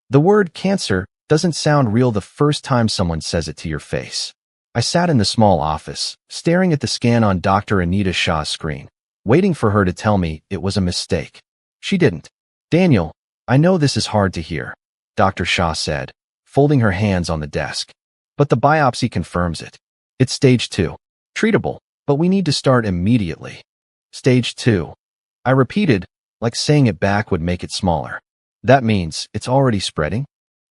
The word cancer doesn't sound real the first time someone says it to your face. I sat in the small office, staring at the scan on Dr. Anita Shah's screen, waiting for her to tell me it was a mistake. She didn't. Daniel, I know this is hard to hear, Dr. Shah said, folding her hands on the desk. But the biopsy confirms it. It's stage 2. Treatable, but we need to start immediately. Stage 2. I repeated, like saying it back would make it smaller. That means it's already spreading?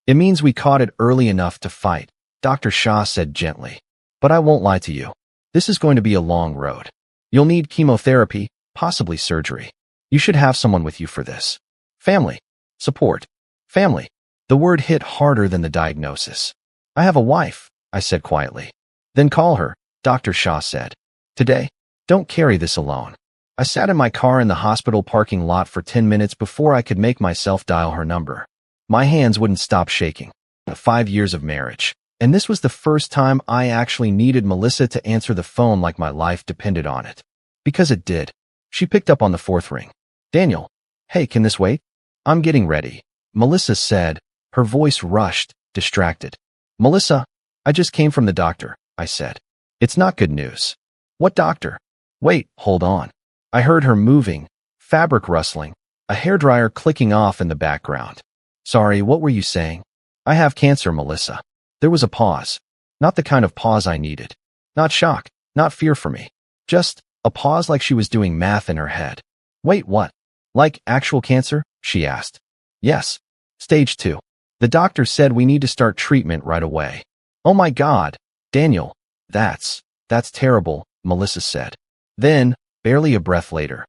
It means we caught it early enough to fight, Dr. Shah said gently. But I won't lie to you. This is going to be a long road. You'll need chemotherapy, possibly surgery. You should have someone with you for this. Family. Support. Family. The word hit harder than the diagnosis. I have a wife, I said quietly. Then call her, Dr. Shah said. Today, don't carry this alone. I sat in my car in the hospital parking lot for 10 minutes before I could make myself dial her number. My hands wouldn't stop shaking. 5 years of marriage. And this was the first time I actually needed Melissa to answer the phone like my life depended on it. Because it did. She picked up on the 4th ring. Daniel. Hey, can this wait? I'm getting ready, Melissa said, her voice rushed, distracted. Melissa, I just came from the doctor, I said. It's not good news. What doctor? Wait, hold on. I heard her moving, fabric rustling, a hairdryer clicking off in the background. Sorry, what were you saying? I have cancer, Melissa. There was a pause. Not the kind of pause I needed. Not shock, not fear for me. Just a pause like she was doing math in her head. Wait, what? Like actual cancer? She asked. Yes. Stage 2. The doctor said we need to start treatment right away. Oh my God, Daniel. That's terrible, Melissa said. Then, barely a breath later.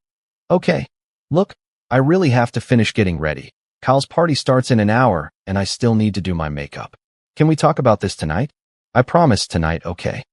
Okay. Look, I really have to finish getting ready. Kyle's party starts in an hour, and I still need to do my makeup. Can we talk about this tonight? I promise tonight, okay?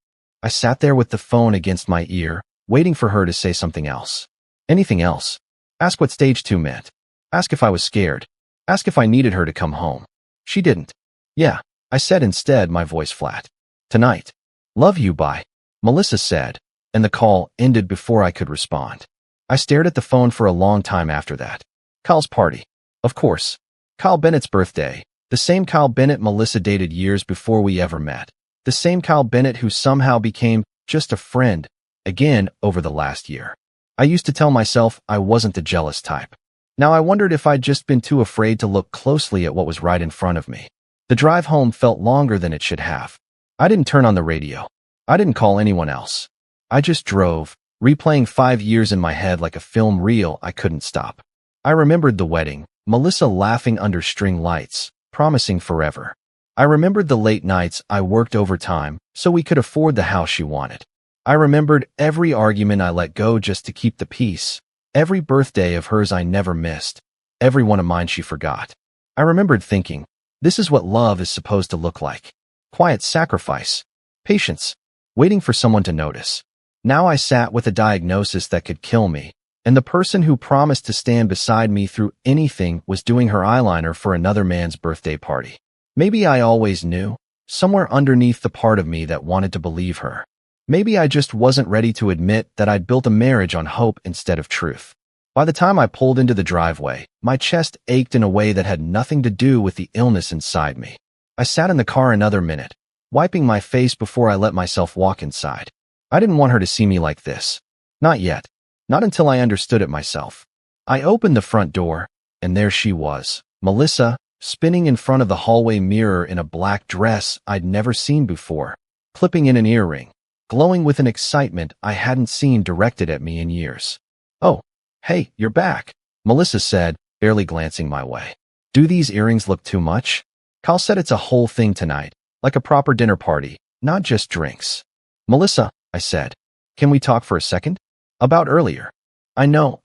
I sat there with the phone against my ear, waiting for her to say something else. Anything else? Ask what stage 2 meant. Ask if I was scared. Ask if I needed her to come home. She didn't. Yeah, I said instead, my voice flat. Tonight. Love you, bye. Melissa said, and the call ended before I could respond. I stared at the phone for a long time after that. Kyle's party. Of course. Kyle Bennett's birthday. The same Kyle Bennett Melissa dated years before we ever met. The same Kyle Bennett who somehow became just a friend, again, over the last year. I used to tell myself I wasn't the jealous type. Now I wondered if I'd just been too afraid to look closely at what was right in front of me. The drive home felt longer than it should have. I didn't turn on the radio. I didn't call anyone else. I just drove, replaying 5 years in my head like a film reel I couldn't stop. I remembered the wedding, Melissa laughing under string lights, promising forever. I remembered the late nights I worked overtime so we could afford the house she wanted. I remembered every argument I let go just to keep the peace, every birthday of hers I never missed, every one of mine she forgot. I remembered thinking, this is what love is supposed to look like. Quiet sacrifice, patience, waiting for someone to notice. Now I sat with a diagnosis that could kill me, and the person who promised to stand beside me through anything was doing her eyeliner for another man's birthday party. Maybe I always knew, somewhere underneath the part of me that wanted to believe her. Maybe I just wasn't ready to admit that I'd built a marriage on hope instead of truth. By the time I pulled into the driveway, my chest ached in a way that had nothing to do with the illness inside me. I sat in the car another minute, wiping my face before I let myself walk inside. I didn't want her to see me like this. Not yet. Not until I understood it myself. I opened the front door, and there she was, Melissa, spinning in front of the hallway mirror in a black dress I'd never seen before, clipping in an earring, glowing with an excitement I hadn't seen directed at me in years. Oh, hey, you're back, Melissa said, barely glancing my way. Do these earrings look too much? Kyle said it's a whole thing tonight, like a proper dinner party, not just drinks. Melissa, I said, can we talk for a second? About earlier. I know.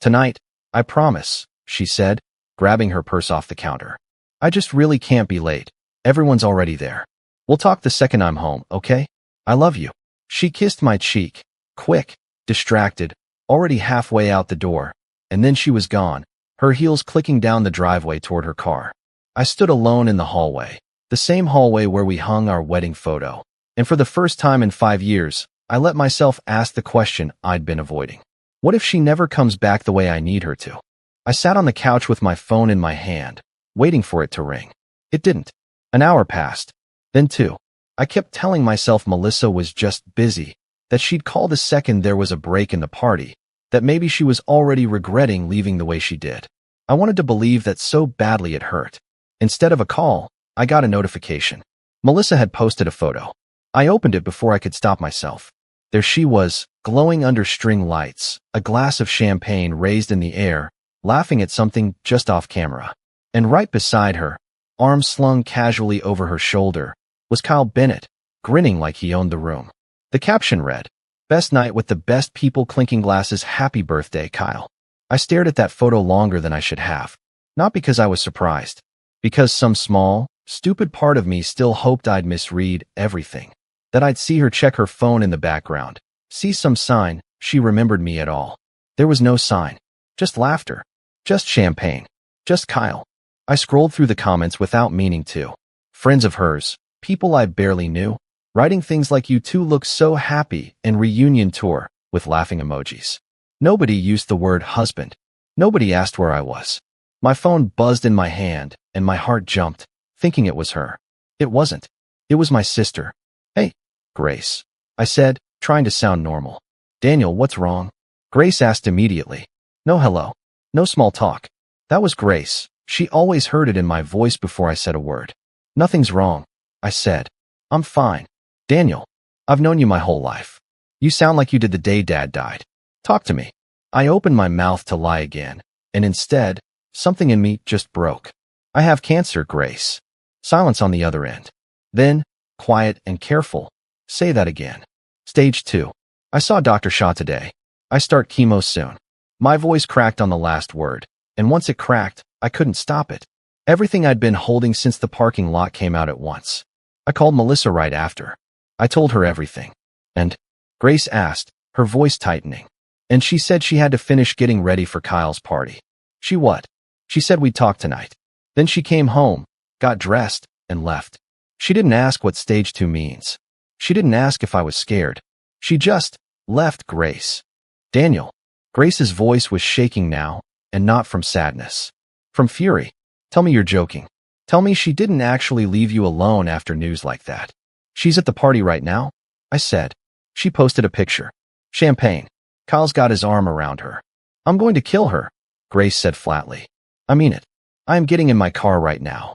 Tonight, I promise, she said, grabbing her purse off the counter. I just really can't be late. Everyone's already there. We'll talk the second I'm home, okay? I love you. She kissed my cheek, quick, distracted, already halfway out the door, and then she was gone, her heels clicking down the driveway toward her car. I stood alone in the hallway, the same hallway where we hung our wedding photo, and for the first time in 5 years, I let myself ask the question I'd been avoiding. What if she never comes back the way I need her to? I sat on the couch with my phone in my hand, waiting for it to ring. It didn't. An hour passed. Then 2. I kept telling myself Melissa was just busy, that she'd call the second there was a break in the party, that maybe she was already regretting leaving the way she did. I wanted to believe that so badly it hurt. Instead of a call, I got a notification. Melissa had posted a photo. I opened it before I could stop myself. There she was, glowing under string lights, a glass of champagne raised in the air, laughing at something just off camera. And right beside her, arms slung casually over her shoulder, was Kyle Bennett, grinning like he owned the room. The caption read, "Best night with the best people, clinking glasses, happy birthday, Kyle." I stared at that photo longer than I should have. Not because I was surprised. Because some small, stupid part of me still hoped I'd misread everything. That I'd see her check her phone in the background, see some sign she remembered me at all. There was no sign. Just laughter. Just champagne. Just Kyle. I scrolled through the comments without meaning to. Friends of hers, people I barely knew, writing things like "You two look so happy" and "reunion tour" with laughing emojis. Nobody used the word husband. Nobody asked where I was. My phone buzzed in my hand, and my heart jumped, thinking it was her. It wasn't. It was my sister. "Hey, Grace," I said, trying to sound normal. "Daniel, what's wrong?" Grace asked immediately. No hello. No small talk. That was Grace. She always heard it in my voice before I said a word. "Nothing's wrong," I said. "I'm fine." "Daniel, I've known you my whole life. You sound like you did the day Dad died. Talk to me." I opened my mouth to lie again, and instead, something in me just broke. "I have cancer, Grace." Silence on the other end. Then, quiet and careful. "Say that again." "Stage 2. I saw Dr. Shah today. I start chemo soon." My voice cracked on the last word, and once it cracked, I couldn't stop it. Everything I'd been holding since the parking lot came out at once. I called Melissa right after. I told her everything. "And?" Grace asked, her voice tightening. "And she said she had to finish getting ready for Kyle's party." "She what?" "She said we'd talk tonight." Then she came home, got dressed, and left. She didn't ask what stage 2 means. She didn't ask if I was scared. She just left. Grace. "Daniel." Grace's voice was shaking now, and not from sadness. From fury. "Tell me you're joking. Tell me she didn't actually leave you alone after news like that." "She's at the party right now," I said. She posted a picture. Champagne. Kyle's got his arm around her. "I'm going to kill her," Grace said flatly. "I mean it. I am getting in my car right now."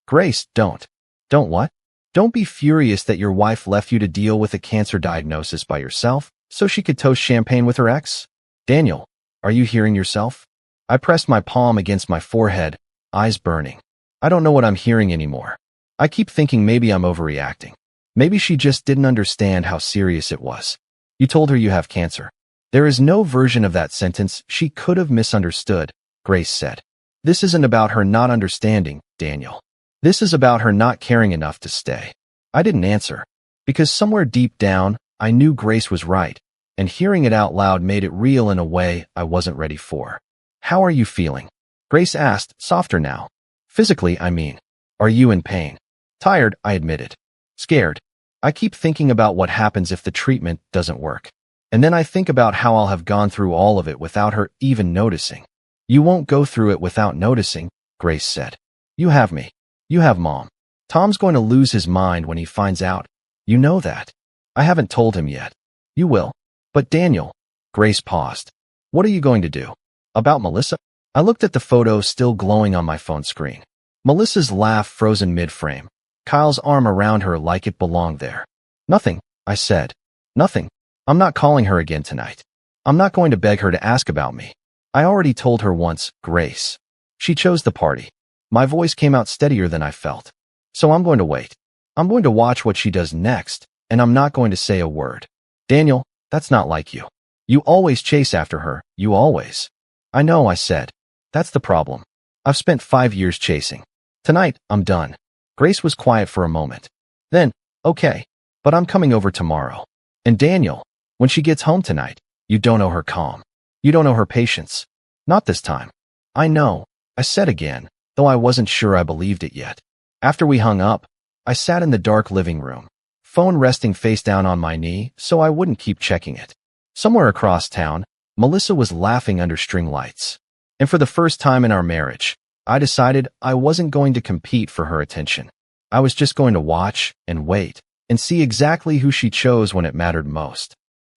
"Grace, don't." "Don't what?" "Don't be furious that your wife left you to deal with a cancer diagnosis by yourself so she could toast champagne with her ex." "Daniel, are you hearing yourself?" I pressed my palm against my forehead, eyes burning. I don't know what I'm hearing anymore. I keep thinking maybe I'm overreacting. Maybe she just didn't understand how serious it was. "You told her you have cancer." There is no version of that sentence she could have misunderstood, Grace said. "This isn't about her not understanding, Daniel. This is about her not caring enough to stay." I didn't answer, because somewhere deep down, I knew Grace was right, and hearing it out loud made it real in a way I wasn't ready for. "How are you feeling?" Grace asked, softer now. "Physically, I mean. Are you in pain?" "Tired," I admitted. "Scared. I keep thinking about what happens if the treatment doesn't work. And then I think about how I'll have gone through all of it without her even noticing." "You won't go through it without noticing," Grace said. "You have me. You have Mom. Tom's going to lose his mind when he finds out. You know that." "I haven't told him yet." "You will." "But Daniel." Grace paused. "What are you going to do?" "About Melissa?" I looked at the photo still glowing on my phone screen. Melissa's laugh frozen mid-frame. Kyle's arm around her like it belonged there. "Nothing," I said. "Nothing. I'm not calling her again tonight. I'm not going to beg her to ask about me. I already told her once, Grace." She chose the party. My voice came out steadier than I felt. "So I'm going to wait. I'm going to watch what she does next, and I'm not going to say a word." "Daniel, that's not like you. You always chase after her, you always." "I know," I said. "That's the problem. I've spent 5 years chasing. Tonight, I'm done." Grace was quiet for a moment. Then, "Okay, but I'm coming over tomorrow. And Daniel, when she gets home tonight, you don't know her calm. You don't know her patience. Not this time." "I know," I said again, though I wasn't sure I believed it yet. After we hung up, I sat in the dark living room, phone resting face down on my knee so I wouldn't keep checking it. Somewhere across town, Melissa was laughing under string lights. And for the first time in our marriage, I decided I wasn't going to compete for her attention. I was just going to watch and wait and see exactly who she chose when it mattered most.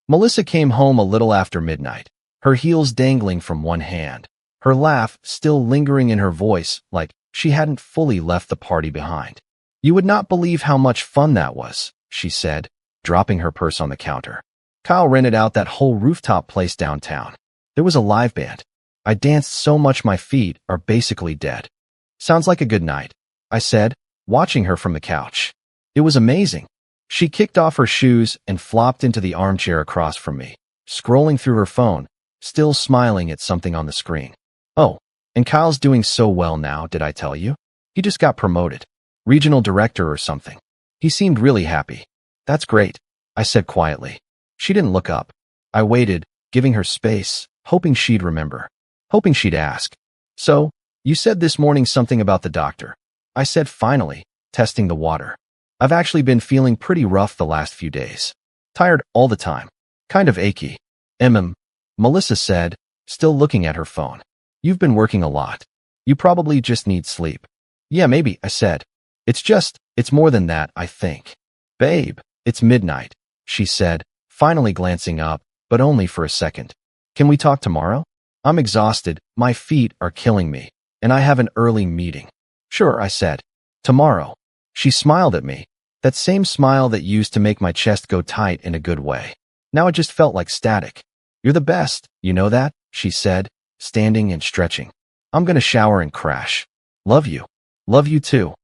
Melissa came home a little after midnight, her heels dangling from one hand, her laugh still lingering in her voice like she hadn't fully left the party behind. "You would not believe how much fun that was," she said, dropping her purse on the counter. "Kyle rented out that whole rooftop place downtown. There was a live band. I danced so much my feet are basically dead." "Sounds like a good night," I said, watching her from the couch. "It was amazing." She kicked off her shoes and flopped into the armchair across from me, scrolling through her phone, still smiling at something on the screen. "Oh, and Kyle's doing so well now, did I tell you? He just got promoted. Regional director or something. He seemed really happy." "That's great," I said quietly. She didn't look up. I waited, giving her space, hoping she'd remember, hoping she'd ask. "So, you said this morning something about the doctor," I said finally, testing the water. "I've actually been feeling pretty rough the last few days. Tired all the time. Kind of achy." Melissa said, still looking at her phone. "You've been working a lot. You probably just need sleep." "Yeah, maybe," I said. It's more than that, I think." "Babe, it's midnight," she said, finally glancing up, but only for a second. "Can we talk tomorrow? I'm exhausted, my feet are killing me, and I have an early meeting." "Sure," I said. "Tomorrow." She smiled at me, that same smile that used to make my chest go tight in a good way. Now it just felt like static. "You're the best, you know that?" she said, standing and stretching. "I'm gonna shower and crash. Love you." "Love you too,"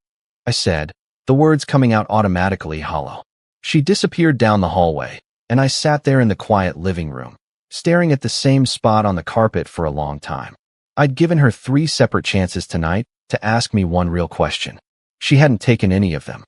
I said, the words coming out automatically hollow. She disappeared down the hallway, and I sat there in the quiet living room, staring at the same spot on the carpet for a long time. I'd given her 3 separate chances tonight to ask me one real question. She hadn't taken any of them.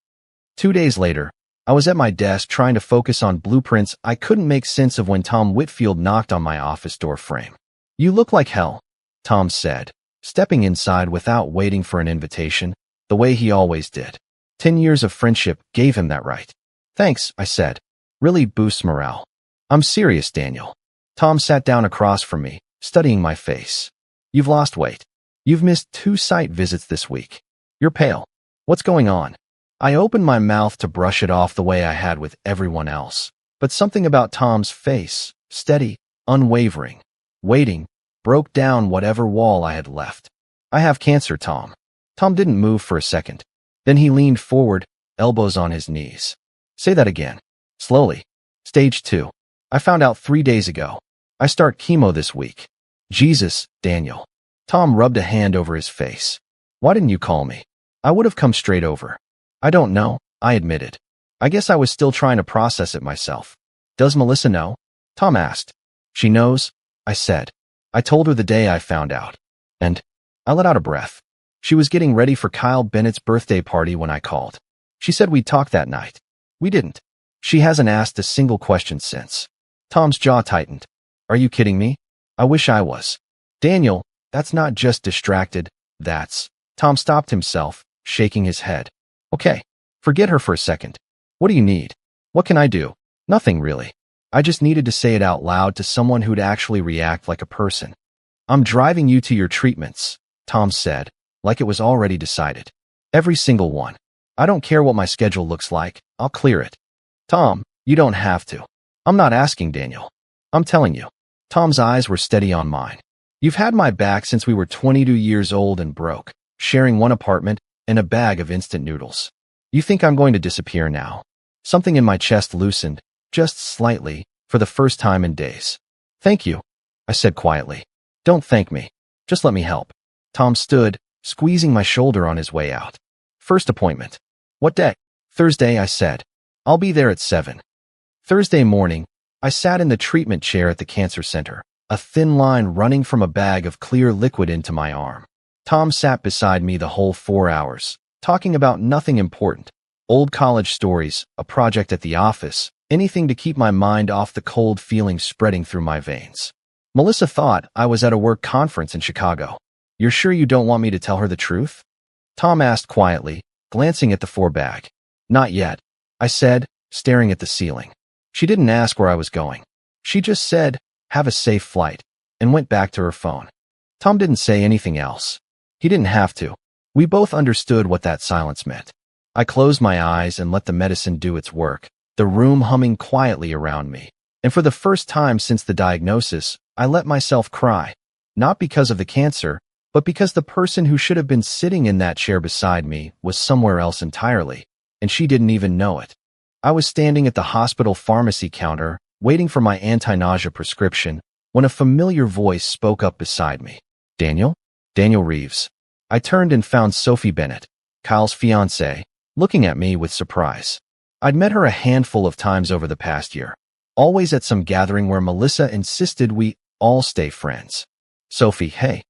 2 days later, I was at my desk trying to focus on blueprints I couldn't make sense of when Tom Whitfield knocked on my office door frame. "You look like hell," Tom said, stepping inside without waiting for an invitation, the way he always did. 10 years of friendship gave him that right. "Thanks," I said. "Really boosts morale." "I'm serious, Daniel." Tom sat down across from me, studying my face. "You've lost weight. You've missed 2 site visits this week. You're pale. What's going on?" I opened my mouth to brush it off the way I had with everyone else, but something about Tom's face, steady, unwavering, waiting, broke down whatever wall I had left. "I have cancer, Tom." Tom didn't move for a second. Then he leaned forward, elbows on his knees. "Say that again." Slowly. "Stage 2. I found out 3 days ago. I start chemo this week." "Jesus, Daniel." Tom rubbed a hand over his face. "Why didn't you call me? I would have come straight over." "I don't know," I admitted. "I guess I was still trying to process it myself." "Does Melissa know?" Tom asked. "She knows," I said. "I told her the day I found out." And I let out a breath. She was getting ready for Kyle Bennett's birthday party when I called. She said we'd talk that night. We didn't. She hasn't asked a single question since. Tom's jaw tightened. "Are you kidding me?" "I wish I was." "Daniel, that's not just distracted, that's—" Tom stopped himself, shaking his head. "Okay, forget her for a second. What do you need?" "What can I do?" "Nothing really. I just needed to say it out loud to someone who'd actually react like a person." "I'm driving you to your treatments," Tom said, like it was already decided. "Every single one. I don't care what my schedule looks like, I'll clear it." "Tom, you don't have to." "I'm not asking, Daniel. I'm telling you." Tom's eyes were steady on mine. "You've had my back since we were 22 years old and broke, sharing one apartment and a bag of instant noodles. You think I'm going to disappear now?" Something in my chest loosened, just slightly, for the first time in days. "Thank you," I said quietly. "Don't thank me. Just let me help." Tom stood, squeezing my shoulder on his way out. "First appointment." "What day?" "Thursday," I said. "I'll be there at 7. Thursday morning, I sat in the treatment chair at the cancer center, a thin line running from a bag of clear liquid into my arm. Tom sat beside me the whole 4 hours, talking about nothing important. Old college stories, a project at the office, anything to keep my mind off the cold feeling spreading through my veins. Melissa thought I was at a work conference in Chicago. "You're sure you don't want me to tell her the truth?" Tom asked quietly, glancing at the 4 bag. "Not yet," I said, staring at the ceiling. She didn't ask where I was going. She just said, "Have a safe flight," and went back to her phone. Tom didn't say anything else. He didn't have to. We both understood what that silence meant. I closed my eyes and let the medicine do its work, the room humming quietly around me. And for the first time since the diagnosis, I let myself cry. Not because of the cancer, but because the person who should have been sitting in that chair beside me was somewhere else entirely, and she didn't even know it. I was standing at the hospital pharmacy counter, waiting for my anti-nausea prescription, when a familiar voice spoke up beside me. Daniel? Daniel Reeves. I turned and found Sophie Bennett, Kyle's fiancée, looking at me with surprise. I'd met her a handful of times over the past year, always at some gathering where Melissa insisted we all stay friends. Sophie, hey,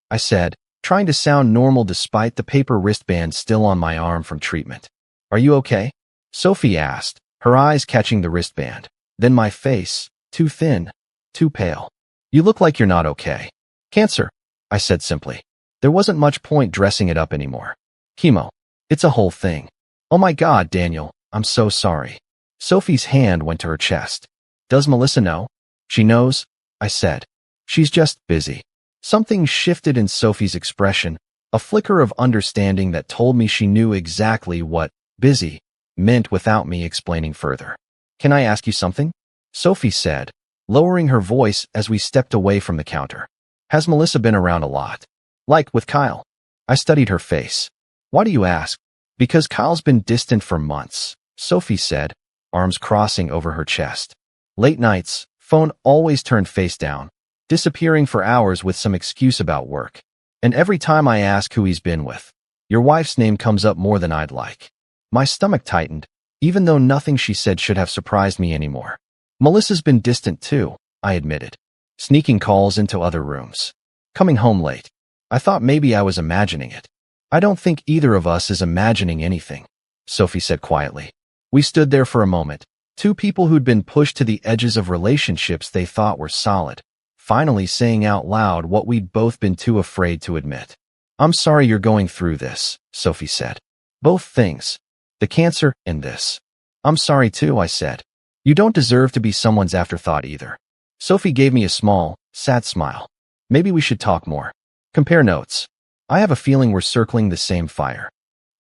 I said, trying to sound normal despite the paper wristband still on my arm from treatment. Are you okay? Sophie asked, her eyes catching the wristband. Then my face, too thin, too pale. You look like you're not okay. Cancer, I said simply. There wasn't much point dressing it up anymore. Chemo. It's a whole thing. Oh my God, Daniel, I'm so sorry. Sophie's hand went to her chest. Does Melissa know? She knows, I said. She's just busy. Something shifted in Sophie's expression, a flicker of understanding that told me she knew exactly what busy meant without me explaining further. Can I ask you something? Sophie said, lowering her voice as we stepped away from the counter. Has Melissa been around a lot? Like with Kyle? I studied her face. Why do you ask? Because Kyle's been distant for months, Sophie said, arms crossing over her chest. Late nights, phone always turned face down, disappearing for hours with some excuse about work. And every time I ask who he's been with, your wife's name comes up more than I'd like. My stomach tightened, even though nothing she said should have surprised me anymore. Melissa's been distant too, I admitted. Sneaking calls into other rooms. Coming home late. I thought maybe I was imagining it. I don't think either of us is imagining anything, Sophie said quietly. We stood there for a moment, two people who'd been pushed to the edges of relationships they thought were solid, finally saying out loud what we'd both been too afraid to admit. I'm sorry you're going through this, Sophie said. Both things. The cancer and this. I'm sorry too, I said. You don't deserve to be someone's afterthought either. Sophie gave me a small, sad smile. Maybe we should talk more. Compare notes. I have a feeling we're circling the same fire.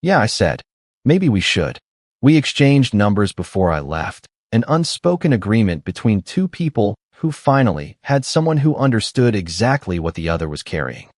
Yeah, I said. Maybe we should. We exchanged numbers before I left, an unspoken agreement between two people who finally had someone who understood exactly what the other was carrying.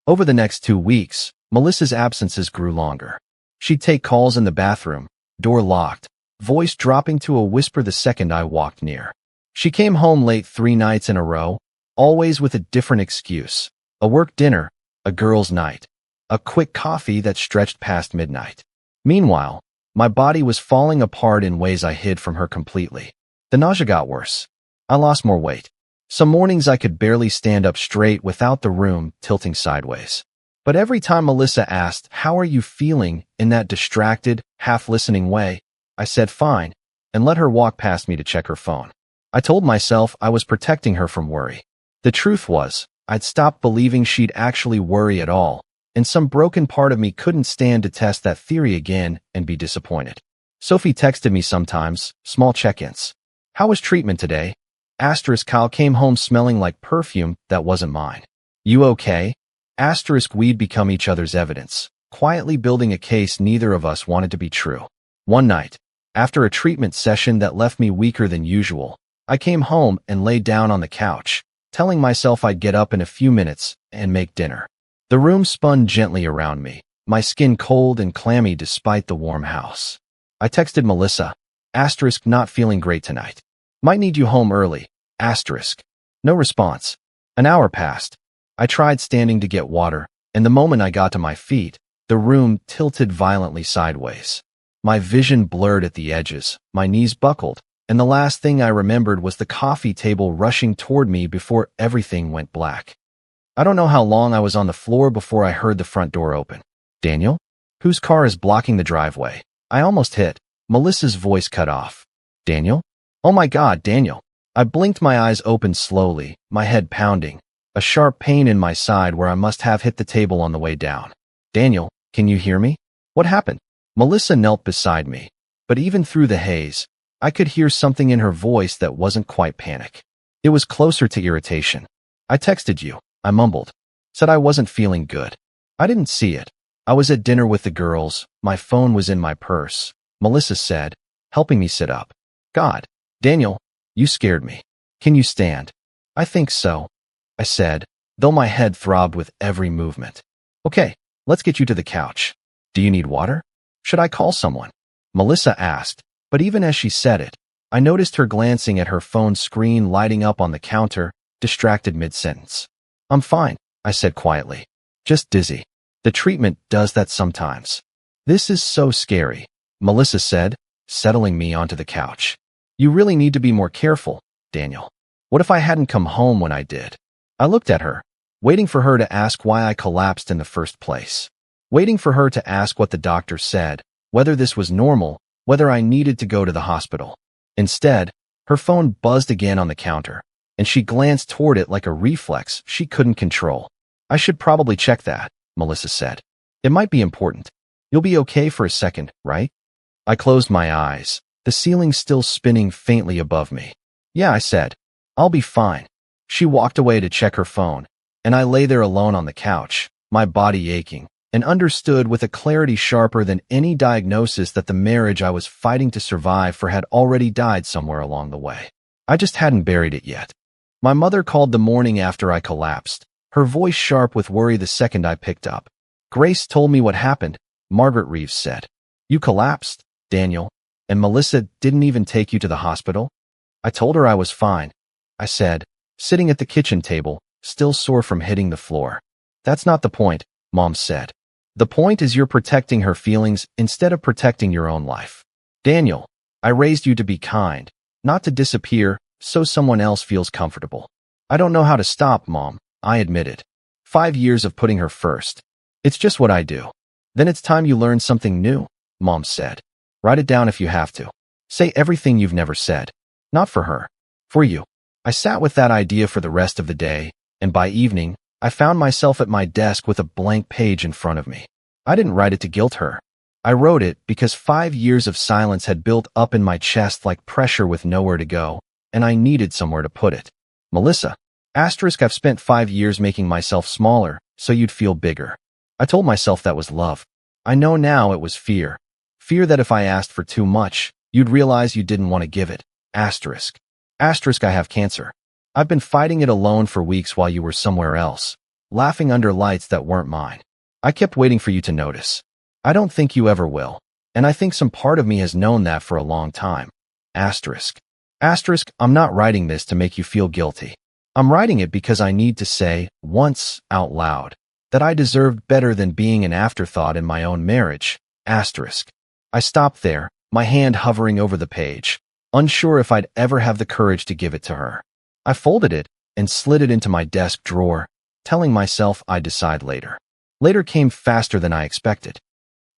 Over the next 2 weeks, Melissa's absences grew longer. She'd take calls in the bathroom, door locked, voice dropping to a whisper the second I walked near. She came home late 3 nights in a row, always with a different excuse. A work dinner, a girls' night, a quick coffee that stretched past midnight. Meanwhile, my body was falling apart in ways I hid from her completely. The nausea got worse. I lost more weight. Some mornings I could barely stand up straight without the room tilting sideways. But every time Melissa asked, "How are you feeling?" in that distracted, half-listening way, I said fine, and let her walk past me to check her phone. I told myself I was protecting her from worry. The truth was, I'd stopped believing she'd actually worry at all, and some broken part of me couldn't stand to test that theory again and be disappointed. Sophie texted me sometimes, small check-ins. How was treatment today? Kyle came home smelling like perfume that wasn't mine. You okay? We'd become each other's evidence, quietly building a case neither of us wanted to be true. One night, after a treatment session that left me weaker than usual, I came home and laid down on the couch, telling myself I'd get up in a few minutes and make dinner. The room spun gently around me, my skin cold and clammy despite the warm house. I texted Melissa, not feeling great tonight. Might need you home early, No response. An hour passed. I tried standing to get water, and the moment I got to my feet, the room tilted violently sideways. My vision blurred at the edges, my knees buckled, and the last thing I remembered was the coffee table rushing toward me before everything went black. I don't know how long I was on the floor before I heard the front door open. Daniel? Whose car is blocking the driveway? I almost hit. Melissa's voice cut off. Daniel? Oh my God, Daniel. I blinked, my eyes open slowly, my head pounding, a sharp pain in my side where I must have hit the table on the way down. Daniel, can you hear me? What happened? Melissa knelt beside me, but even through the haze, I could hear something in her voice that wasn't quite panic. It was closer to irritation. I texted you, I mumbled. Said I wasn't feeling good. I didn't see it. I was at dinner with the girls. My phone was in my purse, Melissa said, helping me sit up. God, Daniel, you scared me. Can you stand? I think so, I said, though my head throbbed with every movement. Okay, let's get you to the couch. Do you need water? Should I call someone? Melissa asked, but even as she said it, I noticed her glancing at her phone screen lighting up on the counter, distracted mid-sentence. I'm fine, I said quietly. Just dizzy. The treatment does that sometimes. This is so scary, Melissa said, settling me onto the couch. You really need to be more careful, Daniel. What if I hadn't come home when I did? I looked at her, waiting for her to ask why I collapsed in the first place. Waiting for her to ask what the doctor said, whether this was normal, whether I needed to go to the hospital. Instead, her phone buzzed again on the counter, and she glanced toward it like a reflex she couldn't control. I should probably check that, Melissa said. It might be important. You'll be okay for a second, right? I closed my eyes, the ceiling still spinning faintly above me. Yeah, I said. I'll be fine. She walked away to check her phone, and I lay there alone on the couch, my body aching, and understood with a clarity sharper than any diagnosis that the marriage I was fighting to survive for had already died somewhere along the way. I just hadn't buried it yet. My mother called the morning after I collapsed, her voice sharp with worry the second I picked up. Grace told me what happened, Margaret Reeves said. You collapsed, Daniel, and Melissa didn't even take you to the hospital? I told her I was fine, I said, sitting at the kitchen table, still sore from hitting the floor. That's not the point, Mom said. The point is you're protecting her feelings instead of protecting your own life. Daniel, I raised you to be kind, not to disappear so someone else feels comfortable. I don't know how to stop, Mom, I admitted. 5 years of putting her first. It's just what I do. Then it's time you learn something new, Mom said. Write it down if you have to. Say everything you've never said. Not for her. For you. I sat with that idea for the rest of the day, and by evening, I found myself at my desk with a blank page in front of me. I didn't write it to guilt her. I wrote it because 5 years of silence had built up in my chest like pressure with nowhere to go, and I needed somewhere to put it. Melissa. I've spent 5 years making myself smaller, so you'd feel bigger. I told myself that was love. I know now it was fear. Fear that if I asked for too much, you'd realize you didn't want to give it. Asterisk, I have cancer. I've been fighting it alone for weeks while you were somewhere else, laughing under lights that weren't mine. I kept waiting for you to notice. I don't think you ever will, and I think some part of me has known that for a long time. Asterisk, I'm not writing this to make you feel guilty. I'm writing it because I need to say, once, out loud, that I deserved better than being an afterthought in my own marriage. Asterisk. I stopped there, my hand hovering over the page, unsure if I'd ever have the courage to give it to her. I folded it and slid it into my desk drawer, telling myself I'd decide later. Later came faster than I expected.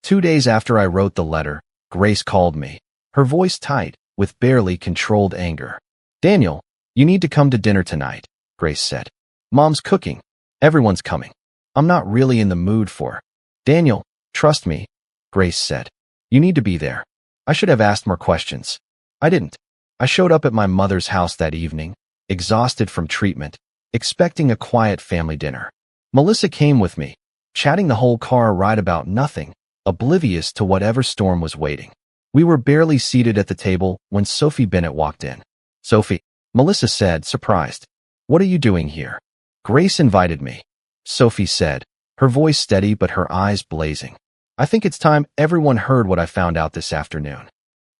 2 days after I wrote the letter, Grace called me, her voice tight, with barely controlled anger. Daniel, you need to come to dinner tonight, Grace said. Mom's cooking. Everyone's coming. I'm not really in the mood for. Daniel, trust me, Grace said. You need to be there. I should have asked more questions. I didn't. I showed up at my mother's house that evening, exhausted from treatment, expecting a quiet family dinner. Melissa came with me, chatting the whole car ride about nothing, oblivious to whatever storm was waiting. We were barely seated at the table when Sophie Bennett walked in. Sophie, Melissa said, surprised. What are you doing here? Grace invited me, Sophie said, her voice steady but her eyes blazing. I think it's time everyone heard what I found out this afternoon.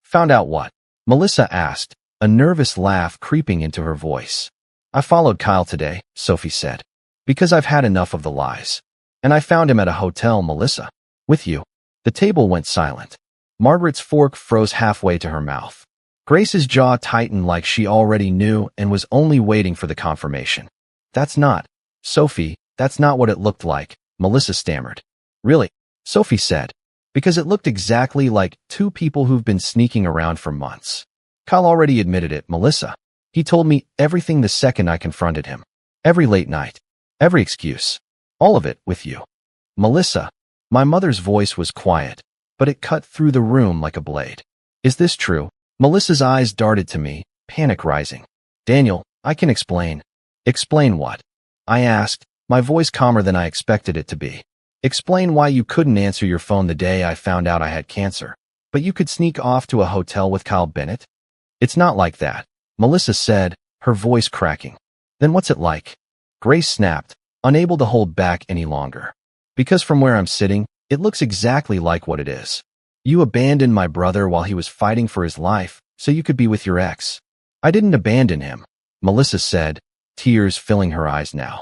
Found out what? Melissa asked, a nervous laugh creeping into her voice. I followed Kyle today, Sophie said, because I've had enough of the lies. And I found him at a hotel, Melissa. With you. The table went silent. Margaret's fork froze halfway to her mouth. Grace's jaw tightened like she already knew and was only waiting for the confirmation. That's not. Sophie, that's not what it looked like, Melissa stammered. Really? Sophie said. Because it looked exactly like two people who've been sneaking around for months. Kyle already admitted it, Melissa. He told me everything the second I confronted him. Every late night. Every excuse. All of it with you. Melissa. My mother's voice was quiet, but it cut through the room like a blade. Is this true? Melissa's eyes darted to me, panic rising. Daniel, I can explain. Explain what? I asked, my voice calmer than I expected it to be. Explain why you couldn't answer your phone the day I found out I had cancer, but you could sneak off to a hotel with Kyle Bennett? It's not like that, Melissa said, her voice cracking. Then what's it like? Grace snapped, unable to hold back any longer. Because from where I'm sitting, it looks exactly like what it is. You abandoned my brother while he was fighting for his life, so you could be with your ex. I didn't abandon him, Melissa said, tears filling her eyes now.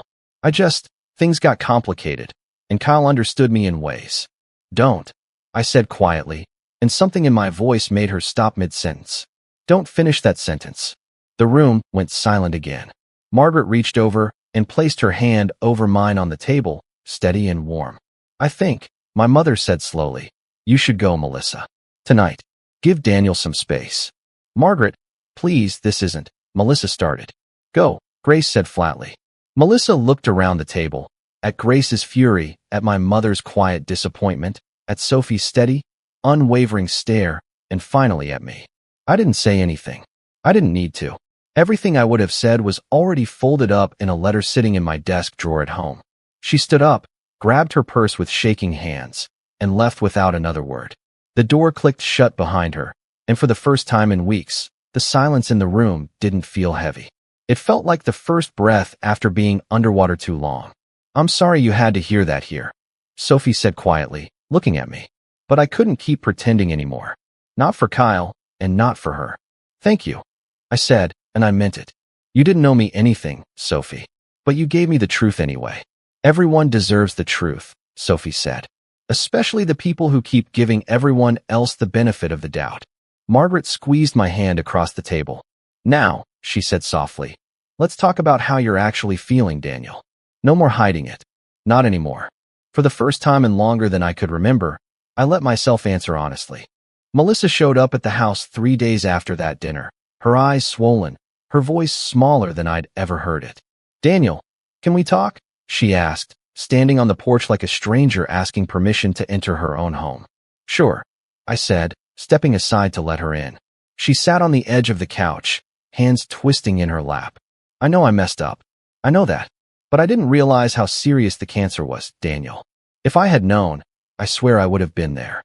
Things got complicated, and Kyle understood me in ways. Don't, I said quietly, and something in my voice made her stop mid-sentence. Don't finish that sentence. The room went silent again. Margaret reached over and placed her hand over mine on the table, steady and warm. I think, my mother said slowly, you should go, Melissa. Tonight. Give Daniel some space. Margaret, please, this isn't, Melissa started. Go, Grace said flatly. Melissa looked around the table, at Grace's fury, at my mother's quiet disappointment, at Sophie's steady, unwavering stare, and finally at me. I didn't say anything. I didn't need to. Everything I would have said was already folded up in a letter sitting in my desk drawer at home. She stood up, grabbed her purse with shaking hands, and left without another word. The door clicked shut behind her, and for the first time in weeks, the silence in the room didn't feel heavy. It felt like the first breath after being underwater too long. I'm sorry you had to hear that here, Sophie said quietly, looking at me. But I couldn't keep pretending anymore. Not for Kyle, and not for her. Thank you, I said, and I meant it. You didn't know me anything, Sophie. But you gave me the truth anyway. Everyone deserves the truth, Sophie said. Especially the people who keep giving everyone else the benefit of the doubt. Margaret squeezed my hand across the table. Now, she said softly, let's talk about how you're actually feeling, Daniel. No more hiding it. Not anymore. For the first time in longer than I could remember, I let myself answer honestly. Melissa showed up at the house 3 days after that dinner, her eyes swollen, her voice smaller than I'd ever heard it. Daniel, can we talk? She asked, standing on the porch like a stranger asking permission to enter her own home. Sure, I said, stepping aside to let her in. She sat on the edge of the couch, hands twisting in her lap. I know I messed up. I know that. But I didn't realize how serious the cancer was, Daniel. If I had known, I swear I would have been there.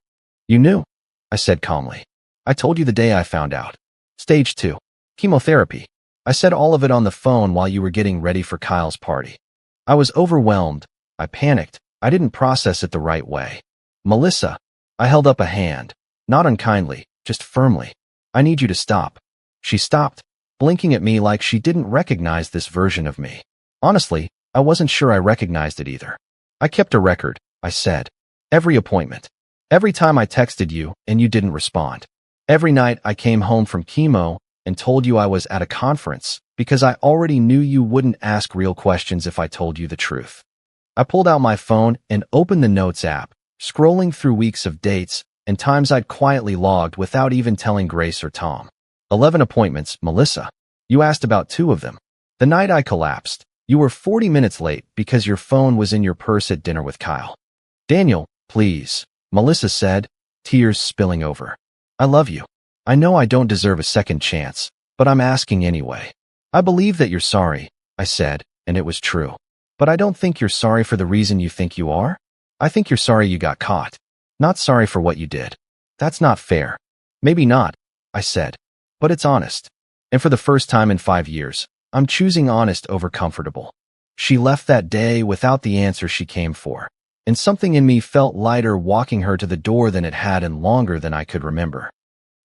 You knew, I said calmly. I told you the day I found out. Stage 2. Chemotherapy. I said all of it on the phone while you were getting ready for Kyle's party. I was overwhelmed. I panicked. I didn't process it the right way. Melissa, I held up a hand, not unkindly, just firmly. I need you to stop. She stopped, blinking at me like she didn't recognize this version of me. Honestly, I wasn't sure I recognized it either. I kept a record, I said. Every appointment. Every time I texted you and you didn't respond. Every night I came home from chemo and told you I was at a conference because I already knew you wouldn't ask real questions if I told you the truth. I pulled out my phone and opened the Notes app, scrolling through weeks of dates and times I'd quietly logged without even telling Grace or Tom. 11 appointments, Melissa. You asked about 2 of them. The night I collapsed, you were 40 minutes late because your phone was in your purse at dinner with Kyle. Daniel, please, Melissa said, tears spilling over. I love you. I know I don't deserve a second chance, but I'm asking anyway. I believe that you're sorry, I said, and it was true. But I don't think you're sorry for the reason you think you are. I think you're sorry you got caught. Not sorry for what you did. That's not fair. Maybe not, I said. But it's honest. And for the first time in 5 years, I'm choosing honest over comfortable. She left that day without the answer she came for, and something in me felt lighter walking her to the door than it had in longer than I could remember.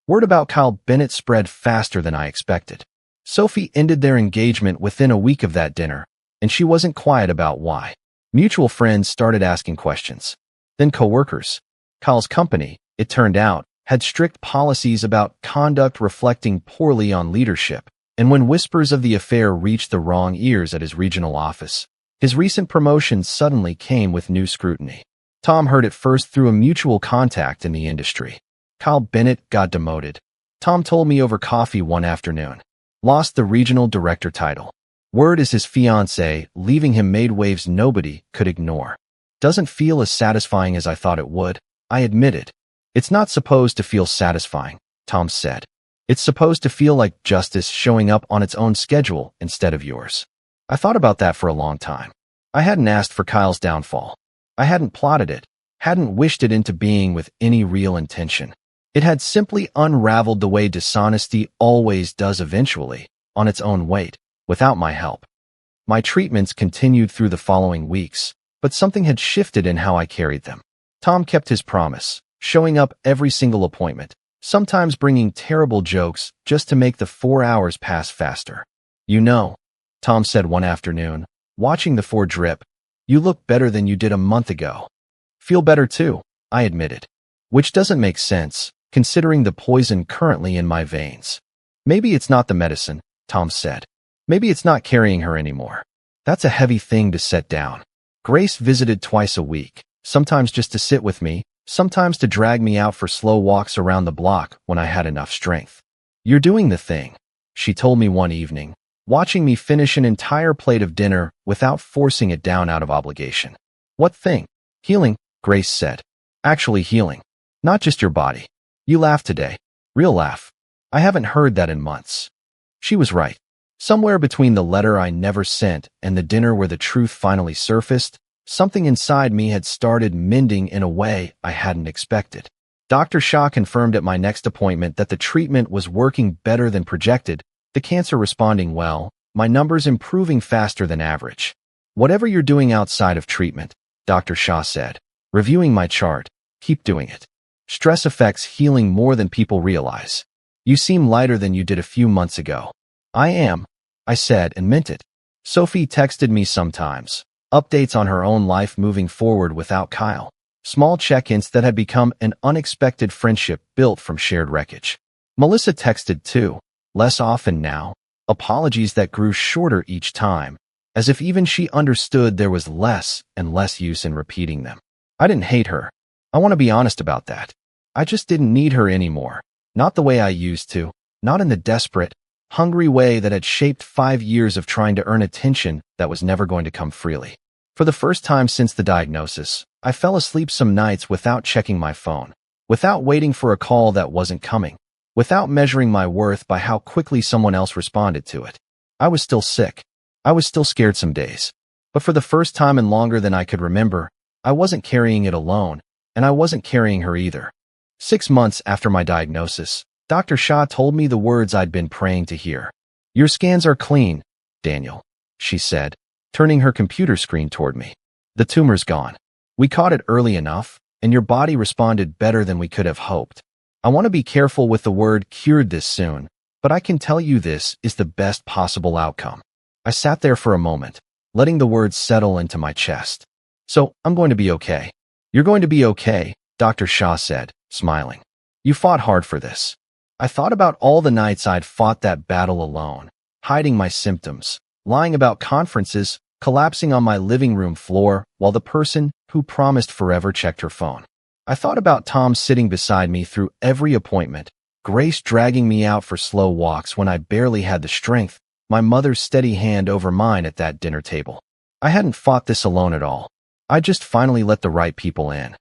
Word about Kyle Bennett spread faster than I expected. Sophie ended their engagement within a week of that dinner, and she wasn't quiet about why. Mutual friends started asking questions. Then coworkers. Kyle's company, it turned out, had strict policies about conduct reflecting poorly on leadership, and when whispers of the affair reached the wrong ears at his regional office, his recent promotion suddenly came with new scrutiny. Tom heard it first through a mutual contact in the industry. Kyle Bennett got demoted. Tom told me over coffee one afternoon. Lost the regional director title. Word is his fiancée, leaving him made waves nobody could ignore. Doesn't feel as satisfying as I thought it would, I admitted. It's not supposed to feel satisfying, Tom said. It's supposed to feel like justice showing up on its own schedule instead of yours. I thought about that for a long time. I hadn't asked for Kyle's downfall. I hadn't plotted it, hadn't wished it into being with any real intention. It had simply unraveled the way dishonesty always does eventually, on its own weight, without my help. My treatments continued through the following weeks, but something had shifted in how I carried them. Tom kept his promise, showing up every single appointment, sometimes bringing terrible jokes just to make the 4 hours pass faster. "You know," Tom said one afternoon, watching the 4 drip, "you look better than you did a month ago." "Feel better too," I admitted. Which doesn't make sense, considering the poison currently in my veins. "Maybe it's not the medicine," Tom said. "Maybe it's not carrying her anymore." That's a heavy thing to set down. Grace visited twice a week, sometimes just to sit with me, sometimes to drag me out for slow walks around the block when I had enough strength. "You're doing the thing," she told me one evening, watching me finish an entire plate of dinner without forcing it down out of obligation. "What thing?" "Healing," Grace said. "Actually healing. Not just your body. You laughed today. Real laugh. I haven't heard that in months." She was right. Somewhere between the letter I never sent and the dinner where the truth finally surfaced, something inside me had started mending in a way I hadn't expected. Dr. Shah confirmed at my next appointment that the treatment was working better than projected, the cancer responding well, my numbers improving faster than average. "Whatever you're doing outside of treatment," Dr. Shah said, reviewing my chart, "keep doing it. Stress affects healing more than people realize. You seem lighter than you did a few months ago." "I am," I said and meant it. Sophie texted me sometimes, updates on her own life moving forward without Kyle. Small check-ins that had become an unexpected friendship built from shared wreckage. Melissa texted too, less often now, apologies that grew shorter each time, as if even she understood there was less and less use in repeating them. I didn't hate her. I want to be honest about that. I just didn't need her anymore. Not the way I used to, not in the desperate, hungry way that had shaped 5 years of trying to earn attention that was never going to come freely. For the first time since the diagnosis, I fell asleep some nights without checking my phone, without waiting for a call that wasn't coming, without measuring my worth by how quickly someone else responded to it. I was still sick. I was still scared some days. But for the first time in longer than I could remember, I wasn't carrying it alone, and I wasn't carrying her either. 6 months after my diagnosis, Dr. Shah told me the words I'd been praying to hear. "Your scans are clean, Daniel," she said, turning her computer screen toward me. "The tumor's gone. We caught it early enough, and your body responded better than we could have hoped. I want to be careful with the word cured this soon, but I can tell you this is the best possible outcome." I sat there for a moment, letting the words settle into my chest. "So, I'm going to be okay." "You're going to be okay," Dr. Shah said, smiling. "You fought hard for this." I thought about all the nights I'd fought that battle alone, hiding my symptoms, lying about conferences, collapsing on my living room floor while the person who promised forever checked her phone. I thought about Tom sitting beside me through every appointment, Grace dragging me out for slow walks when I barely had the strength, my mother's steady hand over mine at that dinner table. I hadn't fought this alone at all. I just finally let the right people in.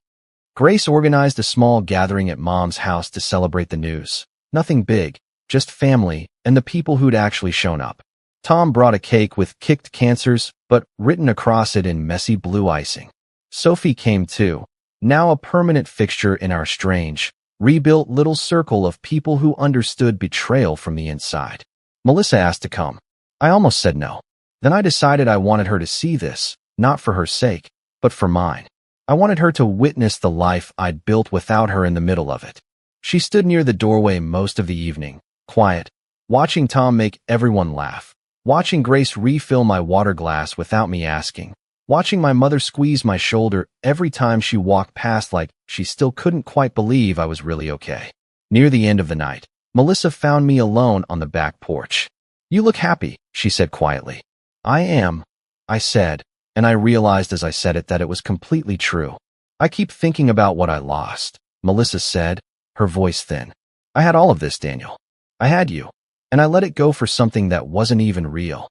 Grace organized a small gathering at Mom's house to celebrate the news. Nothing big, just family and the people who'd actually shown up. Tom brought a cake with "kicked cancers," but written across it in messy blue icing. Sophie came too, now a permanent fixture in our strange, rebuilt little circle of people who understood betrayal from the inside. Melissa asked to come. I almost said no. Then I decided I wanted her to see this, not for her sake, but for mine. I wanted her to witness the life I'd built without her in the middle of it. She stood near the doorway most of the evening, quiet, watching Tom make everyone laugh, watching Grace refill my water glass without me asking, watching my mother squeeze my shoulder every time she walked past like she still couldn't quite believe I was really okay. Near the end of the night, Melissa found me alone on the back porch. "You look happy," she said quietly. "I am," I said, and I realized as I said it that it was completely true. "I keep thinking about what I lost," Melissa said, her voice thin. "I had all of this, Daniel. I had you, and I let it go for something that wasn't even real."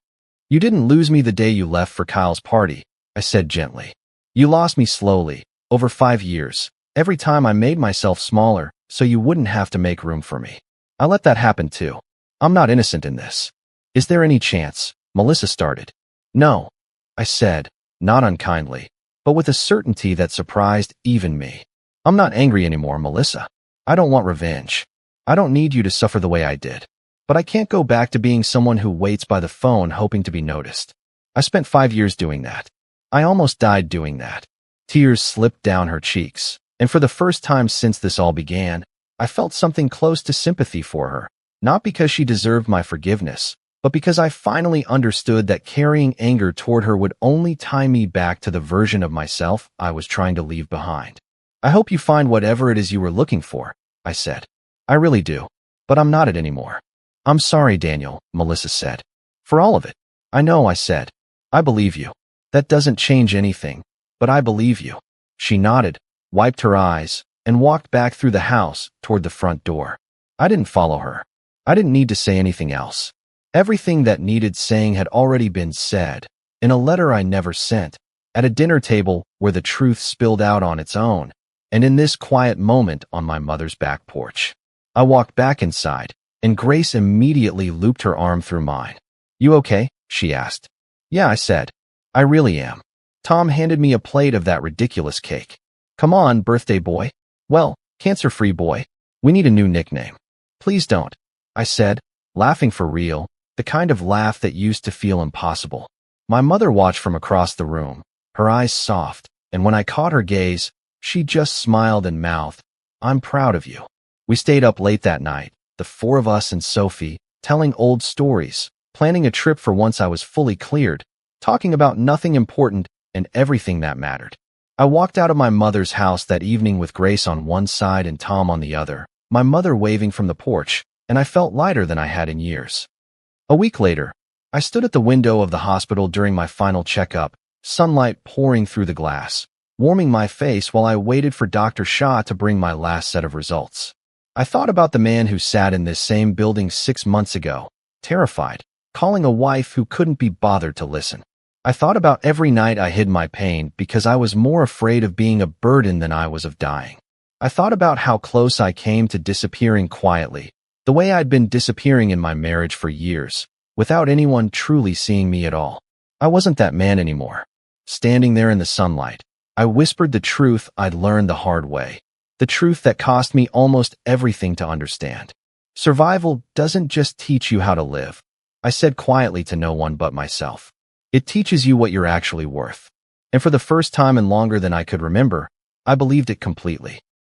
"You didn't lose me the day you left for Kyle's party," I said gently. "You lost me slowly, over 5 years, every time I made myself smaller so you wouldn't have to make room for me. I let that happen too. I'm not innocent in this." "Is there any chance?" Melissa started. "No," I said, not unkindly, but with a certainty that surprised even me. I'm not angry anymore, Melissa. I don't want revenge. I don't need you to suffer the way I did. But I can't go back to being someone who waits by the phone hoping to be noticed. I spent 5 years doing that. I almost died doing that. Tears slipped down her cheeks, and for the first time since this all began, I felt something close to sympathy for her, not because she deserved my forgiveness, but because I finally understood that carrying anger toward her would only tie me back to the version of myself I was trying to leave behind. I hope you find whatever it is you were looking for, I said. I really do, but I'm not it anymore. I'm sorry, Daniel, Melissa said. For all of it. I know, I said. I believe you. That doesn't change anything, but I believe you. She nodded, wiped her eyes, and walked back through the house toward the front door. I didn't follow her. I didn't need to say anything else. Everything that needed saying had already been said, in a letter I never sent, at a dinner table where the truth spilled out on its own, and in this quiet moment on my mother's back porch. I walked back inside, and Grace immediately looped her arm through mine. You okay? She asked. Yeah, I said. I really am. Tom handed me a plate of that ridiculous cake. Come on, birthday boy. Well, cancer-free boy. We need a new nickname. Please don't, I said, laughing for real, the kind of laugh that used to feel impossible. My mother watched from across the room, her eyes soft, and when I caught her gaze, she just smiled and mouthed, I'm proud of you. We stayed up late that night, the four of us and Sophie, telling old stories, planning a trip for once I was fully cleared, talking about nothing important and everything that mattered. I walked out of my mother's house that evening with Grace on one side and Tom on the other, my mother waving from the porch, and I felt lighter than I had in years. A week later, I stood at the window of the hospital during my final checkup, sunlight pouring through the glass, warming my face while I waited for Dr. Shah to bring my last set of results. I thought about the man who sat in this same building 6 months ago, terrified, calling a wife who couldn't be bothered to listen. I thought about every night I hid my pain because I was more afraid of being a burden than I was of dying. I thought about how close I came to disappearing quietly, the way I'd been disappearing in my marriage for years, without anyone truly seeing me at all. I wasn't that man anymore. Standing there in the sunlight, I whispered the truth I'd learned the hard way, the truth that cost me almost everything to understand. Survival doesn't just teach you how to live, I said quietly to no one but myself. It teaches you what you're actually worth. And for the first time and longer than I could remember, I believed it completely.